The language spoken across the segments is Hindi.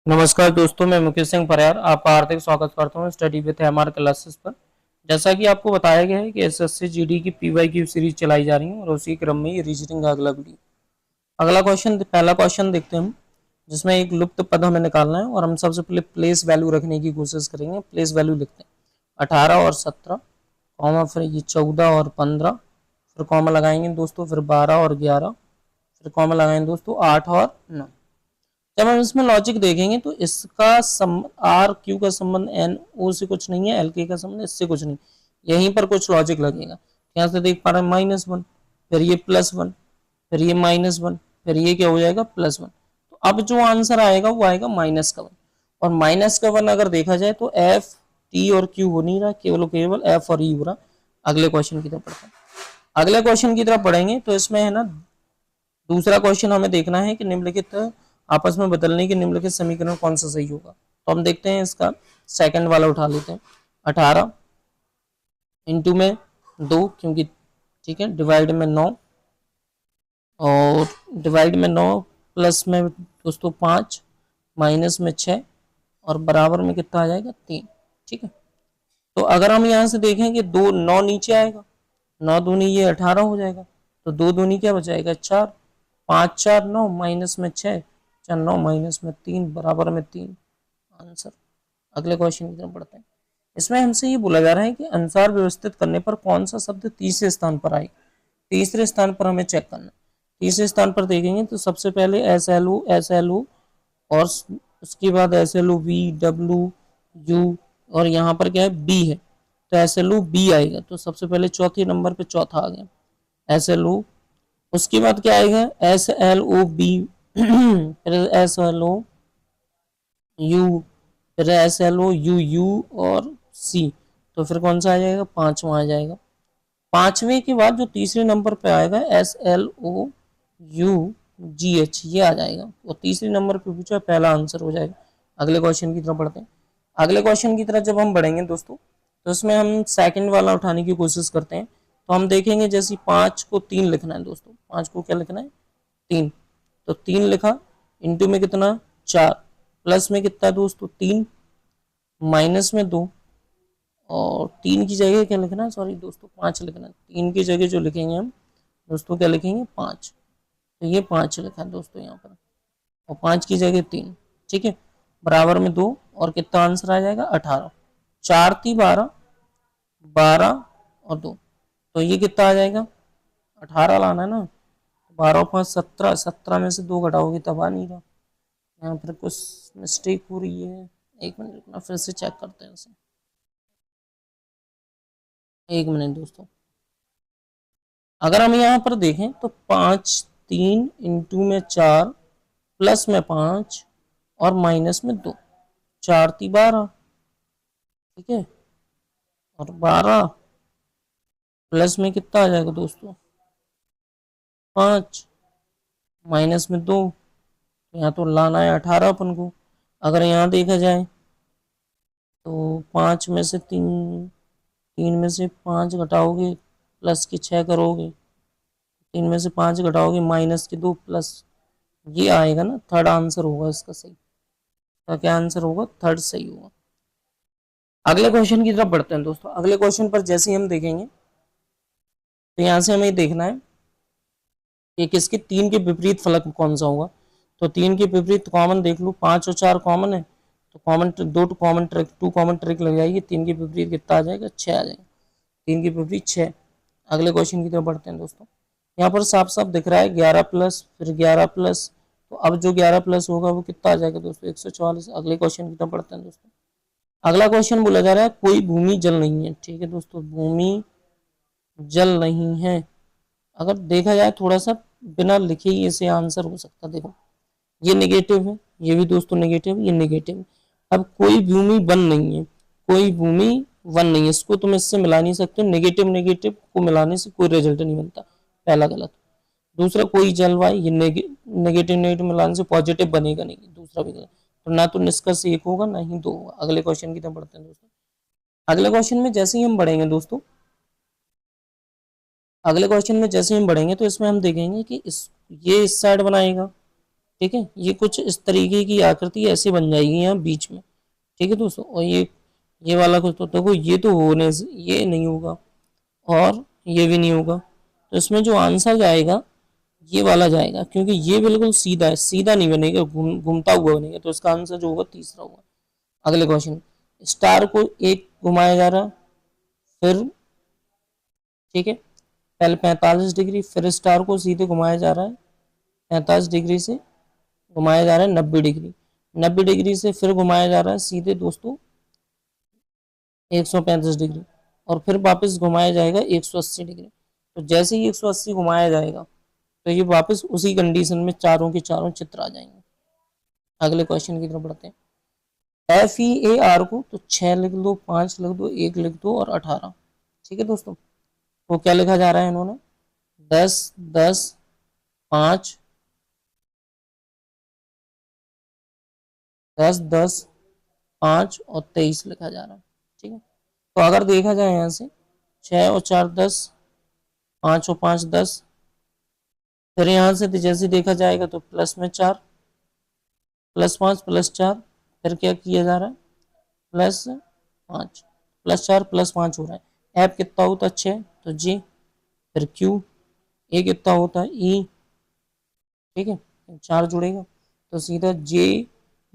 नमस्कार दोस्तों, मैं मुकेश सिंह परियार आपका हार्दिक स्वागत करता हूं स्टडी विद एमआर क्लासेस पर। जैसा कि आपको बताया गया है कि एसएससी जीडी की पीवाईक्यू सीरीज चलाई जा रही है और उसी क्रम में ये रीजनिंग का अगला वीडियो। अगला क्वेश्चन, पहला क्वेश्चन देखते हैं हम, जिसमें एक लुप्त पद हमें निकालना है और हम सबसे पहले प्लेस वैल्यू रखने की कोशिश करेंगे। प्लेस वैल्यू लिखते हैं 18 और 17, कॉमा फिर ये 14 और 15, फिर कॉमा लगाएंगे दोस्तों, फिर 12 और 11, फिर कॉमा लगाएंगे दोस्तों 8 और 9। जब हम इसमें लॉजिक देखेंगे तो इसका आर क्यू का संबंध एन ओ से कुछ नहीं है, एल के का संबंध इससे कुछ नहीं, यहीं पर कुछ लॉजिक लगेगा। यहाँ से देख पा रहे हैं -1, फिर ये +1, फिर ये -1, फिर ये क्या हो जाएगा +1। तो अब जो आंसर आएगा वो आएगा -1, और -1 अगर देखा जाए तो एफ टी और क्यू हो नहीं रहा, केवल एफ और ई हो रहा। अगले क्वेश्चन की तरफ पढ़ते हैं। अगले क्वेश्चन की तरफ पढ़ेंगे तो इसमें है ना, दूसरा क्वेश्चन हमें देखना है कि निम्नलिखित आपस में बदलने के निम्नलिखित समीकरण कौन सा सही होगा। तो हम देखते हैं, इसका सेकंड वाला उठा लेते हैं। 18 इंटू में 2, क्योंकि ठीक है, डिवाइड में 9, और डिवाइड में 9 प्लस में दोस्तों 5, माइनस में 6, और बराबर में कितना आ जाएगा 3। ठीक है, तो अगर हम यहाँ से देखें कि 2 9 नीचे आएगा, 9 दूनी ये 18 हो जाएगा, तो 2 दूनी क्या बचाएगा 4, 5 4 9, माइनस में 6, 4 9, माइनस में 3, बराबर में 3 आंसर। अगले क्वेश्चन की तरफ बढ़ते हैं। इसमें हमसे ये बोला जा रहा है कि अनुसार व्यवस्थित करने पर कौन सा शब्द तीसरे स्थान पर आएगा। तीसरे स्थान पर हमें चेक करना। तीसरे स्थान पर देखेंगे तो सबसे पहले SLO और उसके बाद SLO V W U, और यहाँ पर क्या है B है, तो SLO B आएगा। तो सबसे पहले चौथे नंबर पे चौथा आ गया SLO। उसके बाद क्या आएगा SLOB, फिर SLO U, फिर SLOUU और C, तो फिर कौन सा आ जाएगा पांचवा आ जाएगा। पांचवे के बाद जो तीसरे नंबर पे आएगा SLOUGH, ये आ जाएगा, और तीसरे नंबर पे पूछा पहला आंसर हो जाएगा। अगले क्वेश्चन की तरफ बढ़ते हैं। अगले क्वेश्चन की तरफ जब हम बढ़ेंगे दोस्तों, तो इसमें हम सेकंड वाला उठाने की कोशिश करते हैं। तो हम देखेंगे जैसे 5 को 3 लिखना है दोस्तों, 5 को क्या लिखना है 3, तो 3 लिखा, इंटू में कितना 4, प्लस में कितना दोस्तों 3, माइनस में 2, और 3 की जगह क्या लिखना है, सॉरी दोस्तों 5 लिखना है। 3 की जगह जो लिखेंगे हम दोस्तों क्या लिखेंगे 5, तो ये 5 लिखा है दोस्तों यहाँ पर, और 5 की जगह 3। ठीक है, बराबर में 2, और कितना आंसर आ जाएगा 18, 4 3 12, 12 और 2, तो ये कितना आ जाएगा 18 लाना है ना। 12 5 17, 17 में से 2 घटाओगे तब आ नहीं रहा, यहाँ पर कुछ मिस्टेक हो रही है। एक मिनट रुकना, फिर से चेक करते हैं इसे, एक मिनट दोस्तों। अगर हम यहाँ पर देखें तो 5 3 इंटू में 4, प्लस में 5 और माइनस में 2, 4 3 12, ठीक है, और 12 प्लस में कितना आ जाएगा दोस्तों 5, माइनस में 2, यहाँ तो लाना है 18 अपन को। अगर यहाँ देखा जाए तो 5 में से 3 में से 5 घटाओगे, प्लस के 6 करोगे, 3 में से 5 घटाओगे, माइनस के 2, प्लस, ये आएगा ना थर्ड आंसर होगा इसका सही। तो क्या आंसर होगा थर्ड सही होगा। अगले क्वेश्चन की तरफ बढ़ते हैं दोस्तों। अगले क्वेश्चन पर जैसे ही हम देखेंगे तो यहाँ से हमें देखना है कि किसके 3 के विपरीत फलक कौन सा होगा। तो 3 के विपरीत कॉमन देख लो, 5 और 4 कॉमन है, तो कॉमन 2 कॉमन ट्रिक लग जाएगी। 3 के विपरीत कितना आ जाएगा 6 आ जाएगा, 3 के विपरीत 6। अगले क्वेश्चन की तरफ बढ़ते हैं दोस्तों। यहाँ पर साफ साफ दिख रहा है 11 प्लस, फिर 11 प्लस, तो अब जो 11 प्लस होगा वो कितना आ जाएगा दोस्तों 144। अगले क्वेश्चन की तरफ बढ़ते हैं दोस्तों। अगला क्वेश्चन बोला जा रहा है कोई भूमि जल नहीं है। ठीक है दोस्तों, भूमि जल नहीं है, अगर देखा जाए थोड़ा सा बिना लिखे ही इसे आंसर हो सकता। देखो ये नेगेटिव है, ये भी दोस्तों नेगेटिव, ये नेगेटिव। अब कोई भूमि वन नहीं है, कोई भूमि वन नहीं है, इसको तुम इससे मिला नहीं सकते। नेगेटिव नेगेटिव को मिलाने से कोई रिजल्ट नहीं बनता, पहला गलत। दूसरा कोई जलवायु, ये नेगेटिव नेगेटिव मिलाने से पॉजिटिव बनेगा नहीं, दूसरा भी गलत। तो ना तो निष्कर्ष 1 होगा ना ही 2 होगा। अगले क्वेश्चन की तरफ बढ़ते हैं दोस्तों। अगले क्वेश्चन में जैसे ही हम बढ़ेंगे दोस्तों, अगले क्वेश्चन में जैसे हम बढ़ेंगे तो इसमें हम देखेंगे कि ये इस साइड बनाएगा, ठीक है, ये कुछ इस तरीके की आकृति ऐसे बन जाएगी यहाँ बीच में। ठीक है दोस्तों, और ये वाला कुछ तो देखो, ये तो होने से ये नहीं होगा और ये भी नहीं होगा, तो इसमें जो आंसर जाएगा ये वाला जाएगा, क्योंकि ये बिल्कुल सीधा है, सीधा नहीं बनेगा, घूमता हुआ बनेगा, तो इसका आंसर जो होगा तीसरा होगा। अगले क्वेश्चन, स्टार को एक घुमाया जा रहा, फिर ठीक है पहले 45 डिग्री, फिर स्टार को सीधे घुमाया जा रहा है 45 डिग्री से, घुमाया जा रहा है 90 डिग्री, 90 डिग्री से फिर घुमाया जा रहा है सीधे दोस्तों 135 डिग्री, और फिर वापस घुमाया जाएगा 180 डिग्री। तो जैसे ही 180 घुमाया जाएगा तो ये वापस उसी कंडीशन में चारों के चारों चित्र आ जाएंगे। अगले क्वेश्चन की तरफ बढ़ते हैं। FEAR को तो 6 लिख दो, 5 लिख दो, 1 लिख दो और 18। ठीक है दोस्तों, तो क्या लिखा जा रहा है इन्होंने 10 10 5 10 10 5 और 23 लिखा जा रहा है। ठीक है, तो अगर देखा जाए यहाँ से 6 और 4 10, 5 और 5 10, फिर यहाँ से जैसे देखा जाएगा तो प्लस में 4, प्लस 5 प्लस 4, फिर क्या किया जा रहा है प्लस 5 प्लस 4 प्लस 5 हो रहा है। एफ कितना होता है 6, तो जी, फिर क्यू, ए कितना होता है ई, ठीक है 4 जुड़ेगा, तो सीधा जे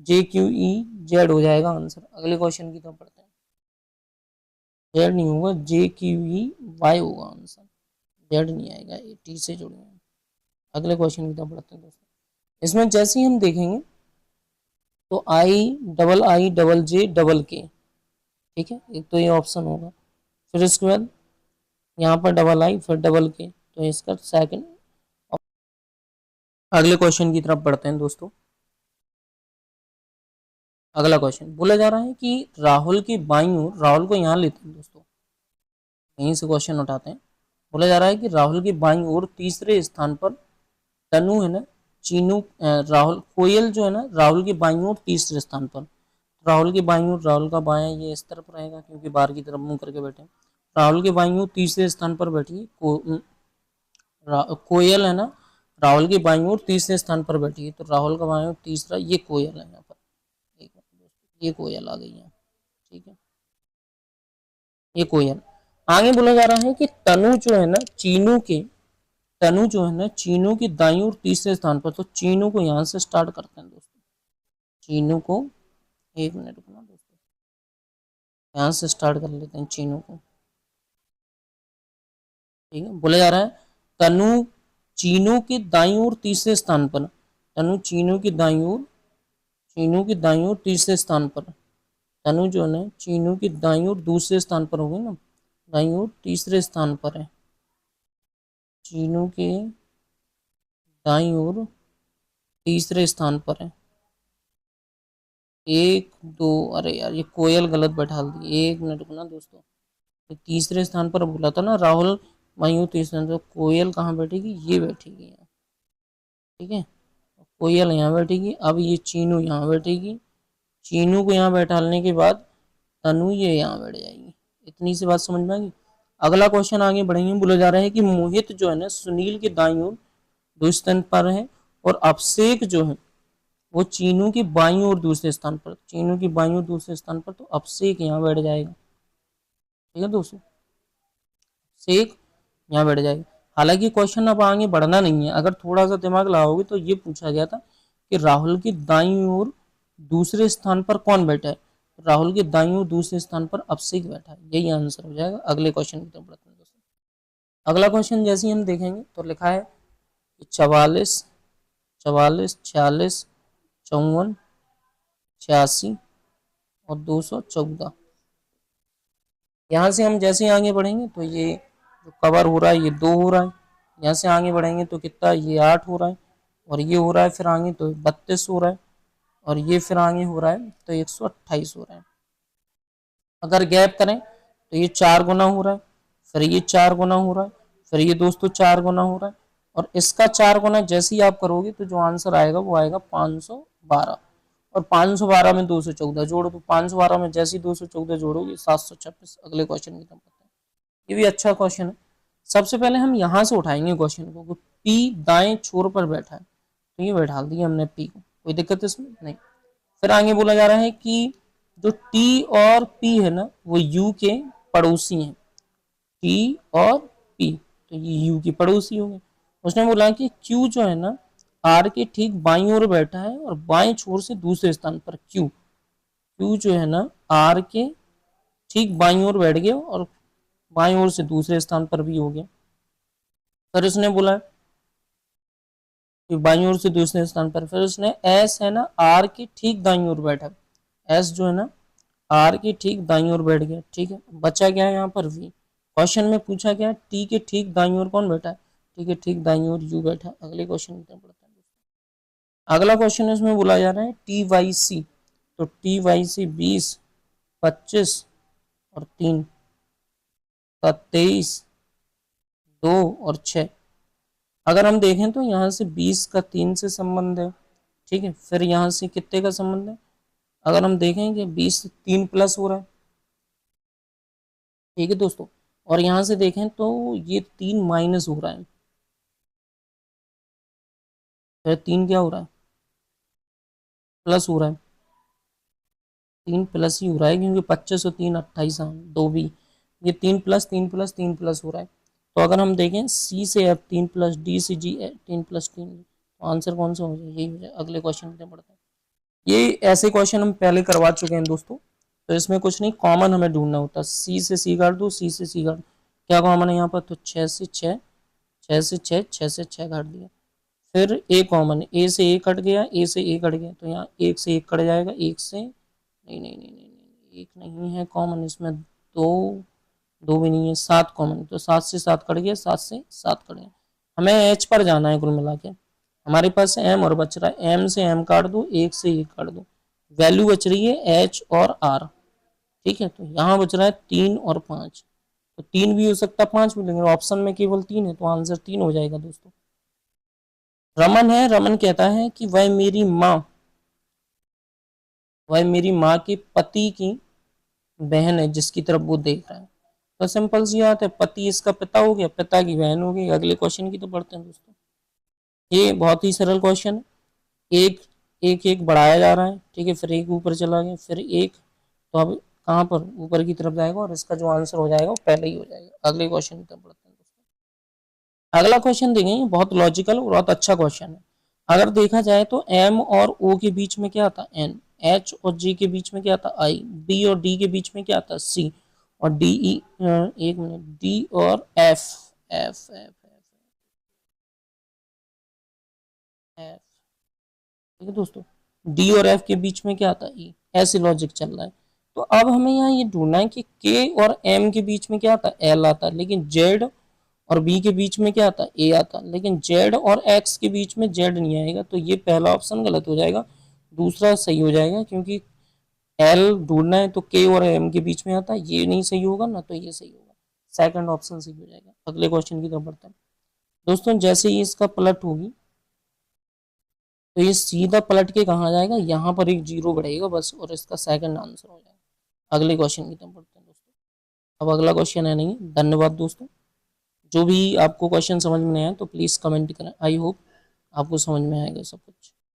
जे क्यू ई जेड हो जाएगा आंसर। अगले क्वेश्चन की तरफ पढ़ते हैं। जेड नहीं होगा, जे क्यू ई वाई होगा आंसर, जेड नहीं आएगा, टी से जुड़ेगा। अगले क्वेश्चन की तरफ बढ़ते हैं दोस्तों। इसमें जैसे ही हम देखेंगे तो आई डबल जे डबल के, ठीक है, एक तो ये ऑप्शन होगा, फिर इसके बाद यहाँ पर डबल आई फिर डबल के, तो इसका सेकंड। अगले क्वेश्चन की तरफ बढ़ते हैं दोस्तों। अगला क्वेश्चन बोला जा रहा है कि राहुल की बाईं ओर, राहुल को यहाँ लेते हैं दोस्तों, यहीं से क्वेश्चन उठाते हैं। बोला जा रहा है कि राहुल की बाईं ओर तीसरे स्थान पर तनु है ना, चीनू, राहुल कोयल जो है ना राहुल की बाईं ओर तीसरे स्थान पर, राहुल की बाईं ओर, राहुल का बायां ये इस तरफ रहेगा क्योंकि बाहर की तरफ मुंह करके बैठे, राहुल की बाईं ओर तीसरे स्थान पर बैठी है कोयल है ना, राहुल की बाईं ओर तीसरे स्थान पर बैठी है, तो राहुल का बाईं ओर तीसरा ये कोयल है यहाँ पर, एक ये कोयल आ गई है। ठीक है, ये कोयल। आगे बोला जा रहा है कि तनु जो है ना चीनू के, तनु जो है ना चीनू की दाईं ओर तीसरे स्थान पर, तो चीनू को यहाँ से स्टार्ट करते हैं दोस्तों, चीनू को, एक मिनट रुकना दोस्तों, यहाँ से स्टार्ट कर लेते हैं चीनू को। ठीक है, बोला जा रहा है तनु चीनू की दाईं ओर तीसरे स्थान पर, तनु चीनू की दाईं ओर, चीनू की दाईं ओर तीसरे स्थान पर, तनु जो है चीनू की दाईं ओर दूसरे स्थान पर होगी ना, दाईं ओर तीसरे स्थान पर है, चीनू के दाईं ओर तीसरे स्थान पर है। 1 2, अरे यार ये कोयल गलत बैठा दी, 1 मिनट रुकना दोस्तों, तो तीसरे स्थान पर बोला था ना राहुल वहीं तीसरे, तो कोयल कहाँ बैठेगी, ये बैठेगी यहाँ। ठीक है, कोयल यहाँ बैठेगी, अब ये चीनू यहाँ बैठेगी, चीनू को यहाँ बैठाने के बाद तनु ये यहाँ बैठ जाएगी। इतनी सी बात समझ में आ गई। अगला क्वेश्चन आगे बढ़ेंगे। बोला जा रहा है कि मोहित जो है ना सुनील के दाईं ओर 2 स्थान पर है, और अभिषेक जो है वो चीनू की बाईं ओर दूसरे स्थान पर, चीनू की बाईं ओर दूसरे स्थान पर, तो अभिषेक यहाँ बैठ जाएगा। ठीक है दोस्तों, अभिषेक यहाँ बैठ जाएगा। हालांकि क्वेश्चन अब आगे बढ़ना नहीं है, अगर थोड़ा सा दिमाग लगाओगे तो ये पूछा गया था कि राहुल की दाईं ओर दूसरे स्थान पर कौन बैठा है, राहुल के दाईं ओर दूसरे स्थान पर अभिषेक बैठा है, यही आंसर हो जाएगा। अगले क्वेश्चन की तरफ बढ़ते हैं दोस्तों। अगला क्वेश्चन जैसे ही हम देखेंगे तो लिखा है 44 44 46 54 86 और 214। यहाँ से हम जैसे आगे बढ़ेंगे तो ये जो कवर हो रहा है ये 2 हो रहा है, यहाँ से आगे बढ़ेंगे तो कितना ये 8 हो रहा है, और ये हो रहा है फिर आगे तो 32 हो रहा है, और ये फिर आगे हो रहा है तो 128 हो रहा है। अगर गैप करें तो ये 4 गुना हो रहा है, फिर ये 4 गुना हो रहा है, फिर ये दोस्तों 4 गुना हो रहा है, और इसका 4 गुना जैसे ही आप करोगे तो जो आंसर आएगा वो आएगा 512, और 512 में 214 जोड़ो तो 512 में जैसे ही 214 जोड़ोगे 726। अगले क्वेश्चन की तरफ बढ़ते हैं। ये भी अच्छा क्वेश्चन है। सबसे पहले हम यहाँ से उठाएंगे क्वेश्चन को, पी दाएं छोर पर बैठा है, तो ये बैठा दिया हमने पी को, कोई दिक्कत इसमें नहीं। फिर आगे बोला जा रहा है कि जो टी और पी है ना वो यू के पड़ोसी हैं, टी और पी, तो ये यू की पड़ोसी होंगे। उसने बोला कि क्यू जो है ना आर के ठीक बाईं ओर बैठा है और बाएं छोर से दूसरे स्थान पर, क्यू क्यू जो है ना आर के ठीक बाईं ओर बैठ गया और बाईं ओर से दूसरे स्थान पर भी हो गया। फिर उसने बोला कि बाईं ओर से दूसरे स्थान पर, फिर उसने एस है ना आर के ठीक दाईं ओर बैठा, एस जो है ना आर के ठीक दाईं ओर बैठ गया, ठीक है। बचा क्या है यहाँ पर वी। क्वेश्चन में पूछा गया टी के ठीक दाईं ओर कौन बैठा है, टी के ठीक दाईं ओर यू बैठा। अगले क्वेश्चन की तरफ बढ़ते हैं। अगला क्वेश्चन है इसमें बोला जा रहा है टी वाई सी, तो टी वाई सी 20, 25 और 3 का 23, 2 और 6। अगर हम देखें तो यहाँ से 20 का 3 से संबंध है, ठीक है। फिर यहाँ से कितने का संबंध है, अगर हम देखें कि 20 से 3 प्लस हो रहा है, ठीक है दोस्तों। और यहाँ से देखें तो ये 3 माइनस हो रहा है, फिर 3 क्या हो रहा है, प्लस हो रहा है। 3 प्लस ही हो रहा है क्योंकि 25 और 3 28, दो भी, ये 3 प्लस 3 प्लस 3 प्लस हो रहा है। तो अगर हम देखें सी से एफ 3 प्लस, डी से जी 3 प्लस 3, तो आंसर कौन सा हो जाए, यही हो जाए। अगले क्वेश्चन की बढ़ते हैं। ये ऐसे क्वेश्चन हम पहले करवा चुके हैं दोस्तों, तो इसमें कुछ नहीं, कॉमन हमें ढूंढना होता है। सी से सी काट दो, सी से सी काट दो, क्या कॉमन है यहाँ पर, तो 6 से 6, 6 से 6, 6 से 6 काट दिया। फिर ए कॉमन, ए से ए कट गया, ए से ए कट गया, तो यहाँ 1 से 1 कट जाएगा, 1 से नहीं नहीं नहीं नहीं नहीं, 1 नहीं है कॉमन इसमें, 2, 2 भी नहीं है, 7 कॉमन, तो 7 से 7 कट गया, 7 से 7 कट गया। हमें एच पर जाना है कुल मिला के। हमारे पास एम और बच रहा है, एम से एम काट दो, 1 से 1 काट दो, वैल्यू बच रही है एच और आर, ठीक है। तो यहाँ बच रहा है 3 और 5, तो 3 भी हो सकता है 5 भी, लेकिन ऑप्शन में केवल 3 है, तो आंसर 3 हो जाएगा दोस्तों। रमन है, रमन कहता है कि वह मेरी माँ के पति की बहन है जिसकी तरफ वो देख रहा है। तो सिंपल सी बात है, पति इसका पिता हो गया, पिता की बहन हो गई। अगले क्वेश्चन की तो पढ़ते हैं दोस्तों। ये बहुत ही सरल क्वेश्चन है, एक एक एक बढ़ाया जा रहा है, ठीक है। फिर एक ऊपर चला गया, फिर एक, तो अब कहाँ पर ऊपर की तरफ जाएगा और इसका जो आंसर हो जाएगा वो पहले ही हो जाएगा। अगले क्वेश्चन की तरफ बढ़ते हैं दोस्तों। अगला क्वेश्चन देखेंगे, बहुत लॉजिकल और बहुत अच्छा क्वेश्चन है। अगर देखा जाए तो एम और ओ के बीच में क्या आता, एन, एच और जी के बीच में क्या आता, आई, बी और डी के बीच में क्या आता, सी, और डी ई, एक मिनट, डी और एफ, एफ एफ एफ, ठीक है दोस्तों। डी और एफ के बीच में क्या आता है, ई, ऐसे लॉजिक चल रहा है। तो अब हमें यहाँ ये ढूंढना है कि के और एम के बीच में क्या आता है, एल आता है, लेकिन जेड और बी के बीच में क्या आता है, ए आता है, लेकिन जेड और एक्स के बीच में जेड नहीं आएगा। तो ये पहला ऑप्शन गलत हो जाएगा, दूसरा सही हो जाएगा, क्योंकि एल ढूंढना है तो के और एम के बीच में आता है, ये नहीं सही होगा ना, तो ये सही होगा, सेकंड ऑप्शन सही हो जाएगा। अगले क्वेश्चन की तरफ बढ़ते हैं दोस्तों। जैसे ही इसका पलट होगी तो ये सीधा पलट के कहाँ जाएगा, यहाँ पर एक जीरो बढ़ेगा बस, और इसका सेकंड आंसर हो जाएगा। अगले क्वेश्चन की तरफ बढ़ते हैं दोस्तों। अब अगला क्वेश्चन है नहीं, धन्यवाद दोस्तों। जो भी आपको क्वेश्चन समझ में नहीं आया तो प्लीज़ कमेंट करें, आई होप आपको समझ में आएगा सब कुछ।